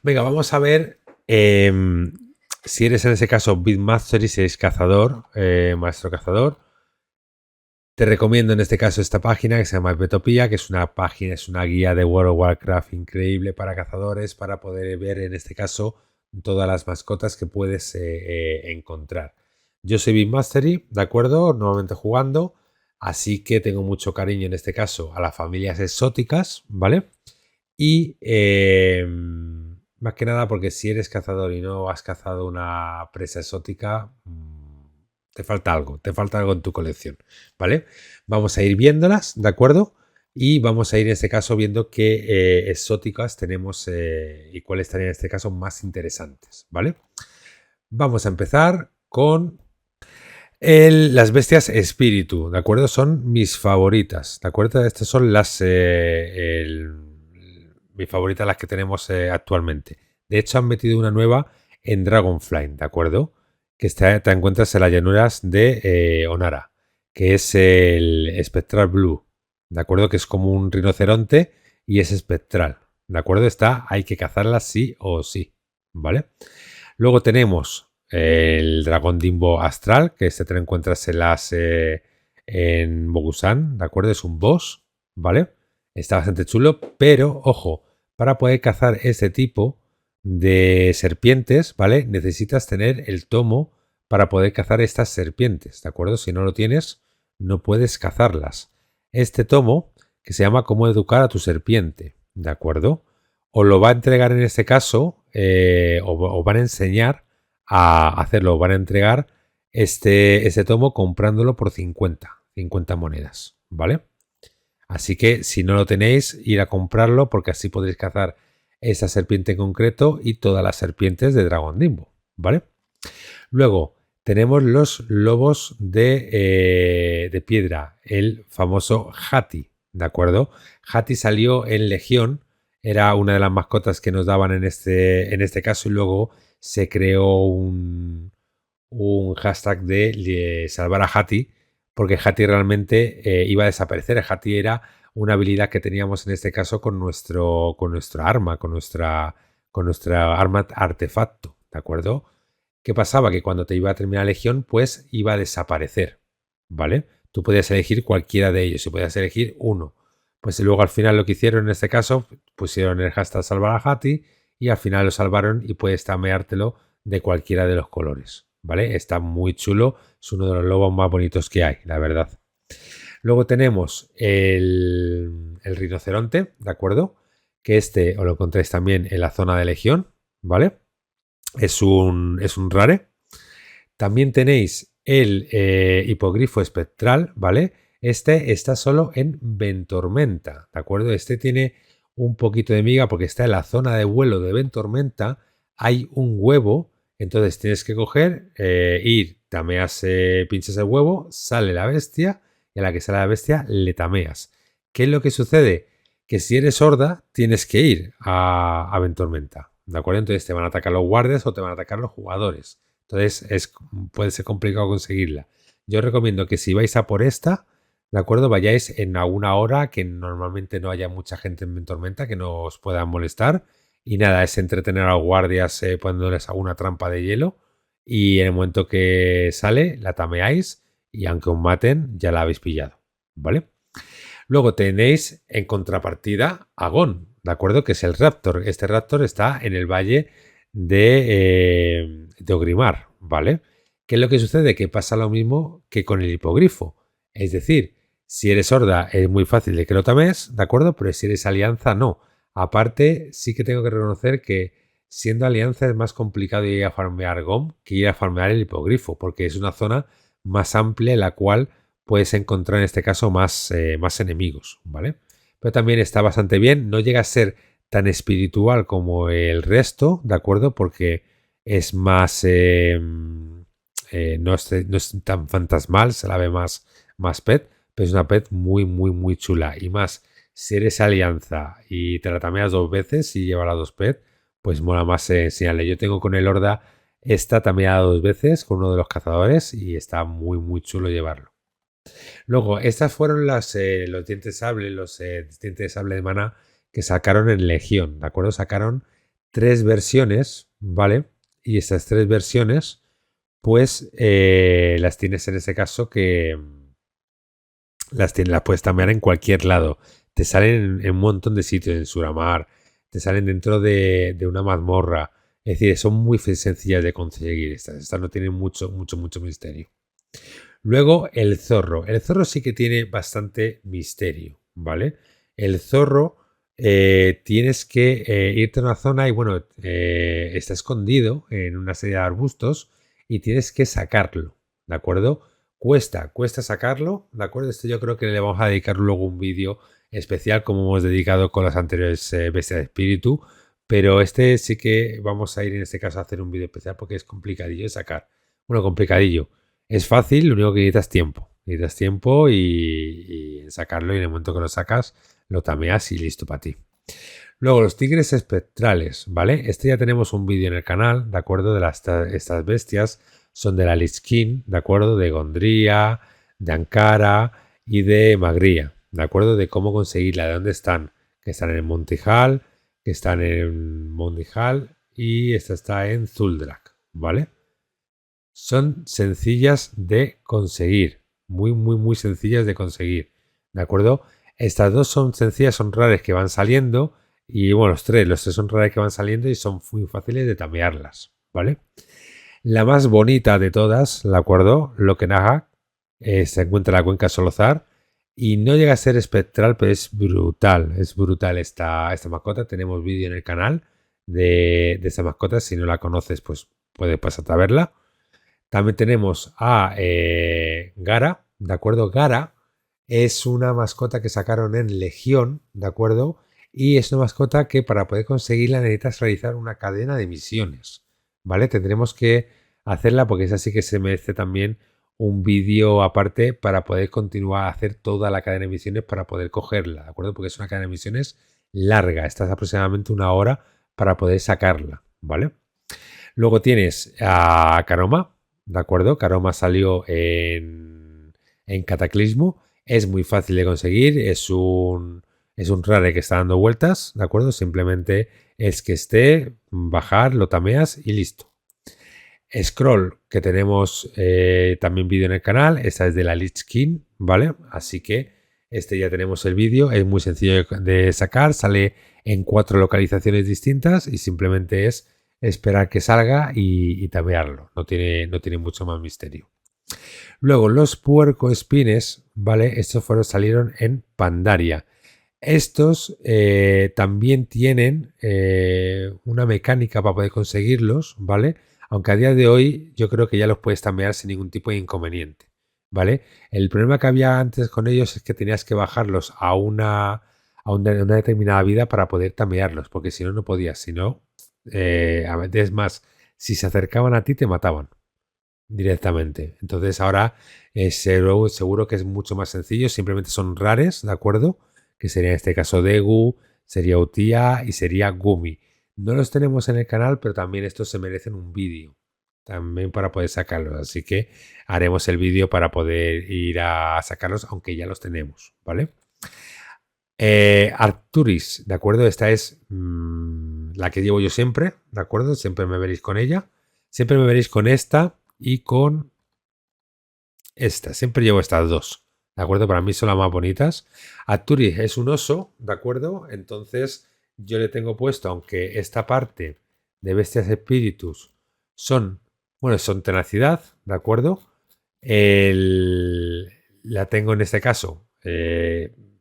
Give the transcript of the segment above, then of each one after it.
Venga, vamos a ver si eres en ese caso Beatmaster y si eres cazador, maestro cazador. Te recomiendo en este caso esta página que se llama Betopia, que es una página, es una guía de World of Warcraft increíble para cazadores, para poder ver en este caso todas las mascotas que puedes encontrar. Yo soy Beatmastery, ¿de acuerdo? Normalmente jugando, así que tengo mucho cariño en este caso a las familias exóticas, ¿vale? Y más que nada porque si eres cazador y no has cazado una presa exótica, te falta algo en tu colección, ¿vale? Vamos a ir viéndolas, ¿de acuerdo? Y vamos a ir en este caso viendo qué exóticas tenemos y cuáles estarían en este caso más interesantes, ¿vale? Vamos a empezar con las bestias espíritu, ¿de acuerdo? Son mis favoritas, ¿de acuerdo? Estas son las mis favoritas, las que tenemos actualmente. De hecho, han metido una nueva en Dragonflight, ¿de acuerdo? Que te encuentras en las llanuras de Onara, que es el Spectral Blue, ¿de acuerdo? Que es como un rinoceronte y es espectral, ¿de acuerdo? Hay que cazarla sí o sí, ¿vale? Luego tenemos el dragón Dimbo Astral, que te lo encuentras en Bogusan, ¿de acuerdo? Es un boss, ¿vale? Está bastante chulo, pero ojo, para poder cazar este tipo de serpientes, ¿vale? Necesitas tener el tomo para poder cazar estas serpientes, ¿de acuerdo? Si no lo tienes, no puedes cazarlas. Este tomo, que se llama Cómo educar a tu serpiente, ¿de acuerdo? Os lo va a entregar en este caso, os van a enseñar a hacerlo, os van a entregar este tomo comprándolo por 50 monedas, ¿vale? Así que si no lo tenéis, ir a comprarlo porque así podréis cazar esa serpiente en concreto y todas las serpientes de Dragón Dimbo, ¿vale? Luego tenemos los lobos de piedra, el famoso Hati, ¿de acuerdo? Hati salió en Legión, era una de las mascotas que nos daban en este caso y luego se creó un hashtag de salvar a Hati porque Hati realmente iba a desaparecer. Hati era una habilidad que teníamos en este caso con nuestra arma, con nuestra arma artefacto, ¿de acuerdo? ¿Qué pasaba? Que cuando te iba a terminar Legión, pues iba a desaparecer, ¿vale? Tú podías elegir cualquiera de ellos y podías elegir uno. Pues luego al final lo que hicieron en este caso, pusieron el hashtag salvar a Hati y al final lo salvaron y puedes tameártelo de cualquiera de los colores, ¿vale? Está muy chulo, es uno de los lobos más bonitos que hay, la verdad. Luego tenemos el rinoceronte, ¿de acuerdo? Que os lo encontráis también en la zona de Legión, ¿vale? Es un rare. También tenéis el hipogrifo espectral, ¿vale? Este está solo en Ventormenta, ¿de acuerdo? Este tiene un poquito de miga porque está en la zona de vuelo de Ventormenta. Hay un huevo, entonces tienes que coger, ir, tameas, pinchas el huevo, sale la bestia y a la que sale la bestia le tameas. ¿Qué es lo que sucede? Que si eres horda tienes que ir a Ventormenta, ¿de acuerdo? Entonces te van a atacar los guardias o te van a atacar los jugadores. Entonces puede ser complicado conseguirla. Yo os recomiendo que si vais a por esta, ¿de acuerdo? Vayáis en alguna hora que normalmente no haya mucha gente en Ventormenta que no os pueda molestar. Y nada, es entretener a los guardias poniéndoles alguna trampa de hielo. Y en el momento que sale, la tameáis y aunque os maten, ya la habéis pillado, ¿vale? Luego tenéis en contrapartida a Gon, ¿de acuerdo? Que es el Raptor. Este Raptor está en el valle de Ogrimar, ¿vale? ¿Qué es lo que sucede? Que pasa lo mismo que con el hipogrifo. Es decir, si eres horda es muy fácil de que lo tames, ¿de acuerdo? Pero si eres alianza, no. Aparte, sí que tengo que reconocer que siendo alianza es más complicado ir a farmear Gon que ir a farmear el hipogrifo, porque es una zona más amplia en la cual puedes encontrar en este caso más enemigos, ¿vale? Pero también está bastante bien, no llega a ser tan espiritual como el resto, ¿de acuerdo? Porque es más no es tan fantasmal, se la ve más pet, pero es una pet muy chula. Y más, si eres alianza y te la tameas 2 veces y lleva las 2 pet, pues mola más enseñarle. Yo tengo con el Horda esta tameada 2 veces con uno de los cazadores y está muy chulo llevarlo. Luego, estas fueron los dientes de sable, los dientes de sable de maná que sacaron en Legión, ¿de acuerdo? Sacaron 3 versiones, ¿vale? Y estas 3 versiones, pues las tienes en ese caso que las puedes tamear en cualquier lado. Te salen en un montón de sitios, en Suramar, te salen dentro de una mazmorra. Es decir, son muy sencillas de conseguir estas. Estas no tienen mucho misterio. Luego el zorro. El zorro sí que tiene bastante misterio, ¿vale? El zorro tienes que irte a una zona y bueno, está escondido en una serie de arbustos y tienes que sacarlo, ¿de acuerdo? Cuesta sacarlo, ¿de acuerdo? Esto yo creo que le vamos a dedicar luego un vídeo especial como hemos dedicado con las anteriores bestias de espíritu, pero este sí que vamos a ir en este caso a hacer un vídeo especial porque es complicadillo de sacar. Bueno, complicadillo. Es fácil, lo único que necesitas tiempo. Necesitas tiempo y sacarlo y en el momento que lo sacas lo tameas y listo para ti. Luego los tigres espectrales, ¿vale? Este ya tenemos un vídeo en el canal, ¿de acuerdo? De estas bestias. Son de la Lich King, ¿de acuerdo? De Gondria, de Ankara y de Magria, ¿de acuerdo? De cómo conseguirla, de dónde están. Que están en Montijal, que están en Montijal y esta está en Zuldrak, ¿vale? Son sencillas de conseguir. Muy sencillas de conseguir. ¿De acuerdo? Estas dos son sencillas, son raras que van saliendo. Y bueno, los tres son raras que van saliendo y son muy fáciles de tamearlas. ¿Vale? La más bonita de todas, ¿de acuerdo? Lokenaga, se encuentra en la cuenca Solozar. Y no llega a ser espectral, pero es brutal. Es brutal esta mascota. Tenemos vídeo en el canal de esta mascota. Si no la conoces, pues puedes pasarte a verla. También tenemos a Gara, ¿de acuerdo? Gara es una mascota que sacaron en Legión, ¿de acuerdo? Y es una mascota que para poder conseguirla necesitas realizar una cadena de misiones, ¿vale? Tendremos que hacerla porque esa sí que se merece también un vídeo aparte para poder continuar a hacer toda la cadena de misiones para poder cogerla, ¿de acuerdo? Porque es una cadena de misiones larga, estás aproximadamente 1 hora para poder sacarla, ¿vale? Luego tienes a Karoma, ¿de acuerdo? Karoma salió en Cataclismo. Es muy fácil de conseguir. Es un rare que está dando vueltas, ¿de acuerdo? Simplemente es que esté, bajar, lo tameas y listo. Scroll, que tenemos también vídeo en el canal. Esta es de la Lich King, ¿vale? Así que este ya tenemos el vídeo. Es muy sencillo de sacar. Sale en 4 localizaciones distintas y simplemente es esperar que salga y tamearlo. No tiene mucho más misterio. Luego, los puercoespines, ¿vale? Estos salieron en Pandaria. Estos también tienen una mecánica para poder conseguirlos, ¿vale? Aunque a día de hoy yo creo que ya los puedes tamear sin ningún tipo de inconveniente, ¿vale? El problema que había antes con ellos es que tenías que bajarlos a una determinada vida para poder tamearlos, porque si no, no podías. Si no, es más, si se acercaban a ti te mataban directamente. Entonces ahora seguro que es mucho más sencillo, simplemente son rares, ¿de acuerdo? Que sería en este caso Degu, sería Utia y sería Gumi. No los tenemos en el canal, pero también estos se merecen un vídeo también para poder sacarlos. Así que haremos el vídeo para poder ir a sacarlos, aunque ya los tenemos, ¿vale? Arcturus, ¿de acuerdo? Esta es la que llevo yo siempre, ¿de acuerdo? Siempre me veréis con ella. Siempre me veréis con esta y con esta. Siempre llevo estas dos, ¿de acuerdo? Para mí son las más bonitas. Arcturus es un oso, ¿de acuerdo? Entonces yo le tengo puesto, aunque esta parte de bestias espíritus son tenacidad, ¿de acuerdo? La tengo en este caso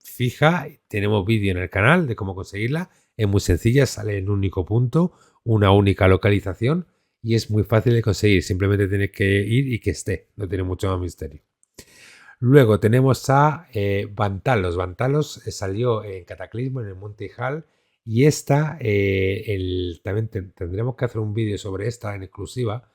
fija. Tenemos vídeo en el canal de cómo conseguirla. Es muy sencilla, sale en un único punto, una única localización y es muy fácil de conseguir. Simplemente tienes que ir y que esté. No tiene mucho más misterio. Luego tenemos a Vantalos. Vantalos salió en Cataclismo, en el Monte Hall. Y esta, también tendremos que hacer un vídeo sobre esta en exclusiva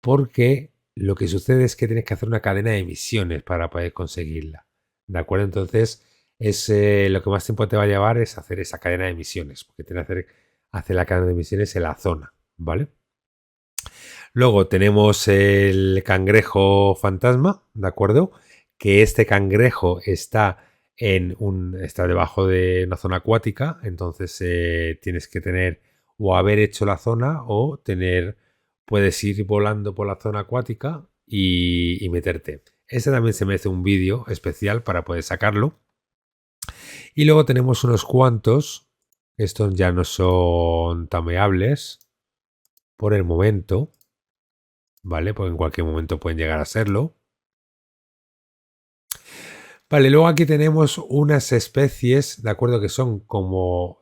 porque lo que sucede es que tienes que hacer una cadena de misiones para poder conseguirla. ¿De acuerdo? Entonces, lo que más tiempo te va a llevar es hacer esa cadena de misiones, porque tienes que hacer la cadena de misiones en la zona, ¿vale? Luego tenemos el cangrejo fantasma, ¿de acuerdo? Que este cangrejo está está debajo de una zona acuática, entonces tienes que tener o haber hecho la zona o puedes ir volando por la zona acuática y meterte. Este también se merece un vídeo especial para poder sacarlo. Y luego tenemos unos cuantos, estos ya no son tameables por el momento, ¿vale? Porque en cualquier momento pueden llegar a serlo. Vale, luego aquí tenemos unas especies, ¿de acuerdo? Que son como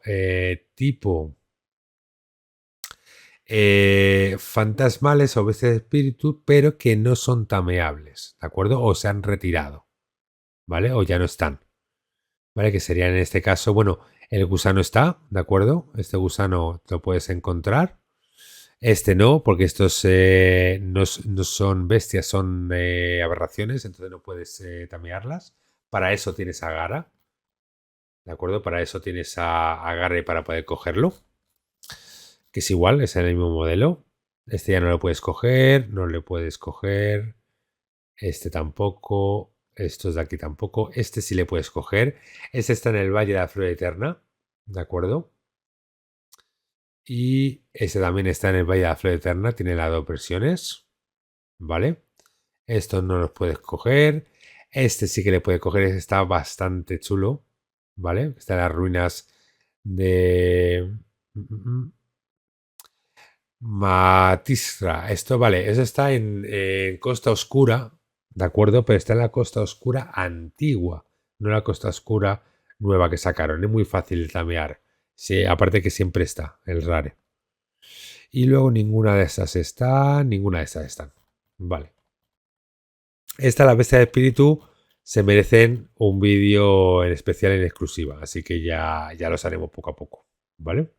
tipo fantasmales o veces de espíritu, pero que no son tameables, ¿de acuerdo? O se han retirado, ¿vale? O ya no están, ¿vale? Que serían en este caso, bueno, el gusano está, ¿de acuerdo? Este gusano lo puedes encontrar. Este no, porque estos no son bestias, son aberraciones, entonces no puedes tamearlas. Para eso tienes a Gara, ¿de acuerdo? Para eso tienes a Agarre para poder cogerlo, que es igual, es el mismo modelo. Este ya no lo puedes coger, no le puedes coger. Este tampoco, estos de aquí tampoco. Este sí le puedes coger. Este está en el Valle de la Flor Eterna, ¿de acuerdo? Y este también está en el Valle de la Flor Eterna, tiene las dos versiones, ¿vale? Estos no los puedes coger. Este sí que le puedes coger, este está bastante chulo, ¿vale? Está en las ruinas de Matisra. Esto, vale, eso está en Costa Oscura, ¿de acuerdo? Pero está en la Costa Oscura antigua, no la Costa Oscura nueva que sacaron. Es muy fácil de tamear. Sí, aparte que siempre está el rare. Y luego ninguna de esas está, ninguna de esas están. Vale. Esta, la bestia de espíritu, se merecen un vídeo en especial en exclusiva, así que ya los haremos poco a poco, ¿vale?